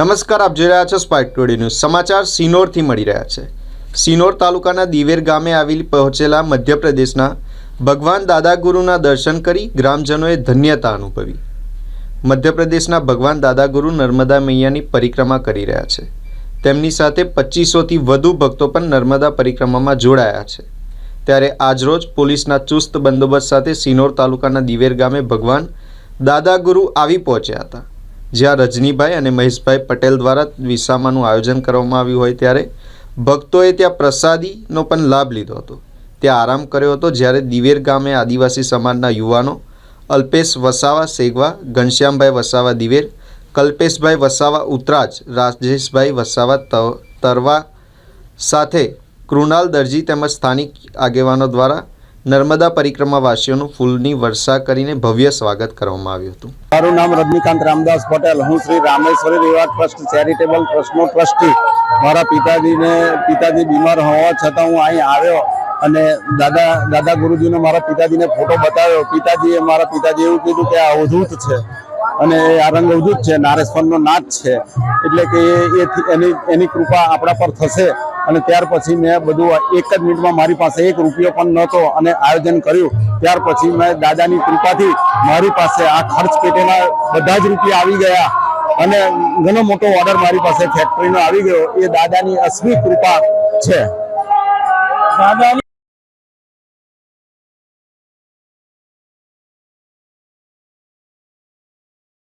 નમસ્કાર, આપ જોઈ રહ્યા છો સ્પાર્ક ટુડે ન્યૂઝ. સમાચાર સિનોરથી મળી રહ્યા છે. સિનોર તાલુકાના દિવેર ગામે આવેલી પહોંચેલા મધ્યપ્રદેશના ભગવાન દાદાગુરુના દર્શન કરી ગ્રામજનોએ ધન્યતા અનુભવી. મધ્યપ્રદેશના ભગવાન દાદાગુરુ નર્મદા મૈયાની પરિક્રમા કરી રહ્યા છે. તેમની સાથે 2500થી વધુ ભક્તો પણ નર્મદા પરિક્રમામાં જોડાયા છે. ત્યારે આજરોજ પોલીસના ચુસ્ત બંદોબસ્ત સાથે સિનોર તાલુકાના દિવેર ગામે ભગવાન દાદાગુરુ આવી પહોંચ્યા હતા, જ્યાં રજનીભાઈ અને મહેશભાઈ પટેલ દ્વારા વિસામાનું આયોજન કરવામાં આવ્યું હોય ત્યારે ભક્તોએ ત્યાં પ્રસાદીનો પણ લાભ લીધો હતો. ત્યાં આરામ કર્યો હતો. જ્યારે દિવેર ગામે આદિવાસી સમાજના યુવાનો અલ્પેશ વસાવા સેગવા, ઘનશ્યામભાઈ વસાવા દિવેર, કલ્પેશભાઈ વસાવા ઉતરાજ, રાજેશભાઈ વસાવા તરવા સાથે કૃણાલ દરજી તેમજ સ્થાનિક આગેવાનો દ્વારા નર્મદા પરિક્રમાવાસીઓનું ફૂલની વર્ષા કરીને ભવ્ય સ્વાગત કરવામાં આવ્યું હતું. મારું નામ રજનીકાંત રામદાસ પટેલ. હું શ્રી રામેશ્વરી રેવા ટ્રસ્ટ ચેરિટેબલ ટ્રસ્ટનો ટ્રસ્ટી. મારા પિતાજી બીમાર હોવા છતાં હું અહીં આવ્યો અને દાદા ગુરુજીનો મારા પિતાજીને ફોટો બતાવ્યો. મારા પિતાજી એવું કીધું કે આ અવધૂત છે અને આ રંગ અવધૂત છે, નારેશ્વરનો નાથ છે, એટલે કે એની કૃપા આપણા પર થશે. અને ત્યાર પછી મેં બધું એક જ મિનિટમાં, મારી પાસે એક રૂપિયો પણ નહોતો અને આયોજન કર્યું. ત્યાર પછી મેં દાદાની કૃપાથી મારી પાસે આ ખર્ચ પેટેના બધા જ રૂપિયા આવી ગયા અને ઘણો મોટો ઓર્ડર મારી પાસે ફેક્ટરીનો આવી ગયો. એ દાદાની અસલી કૃપા છે. દાદાની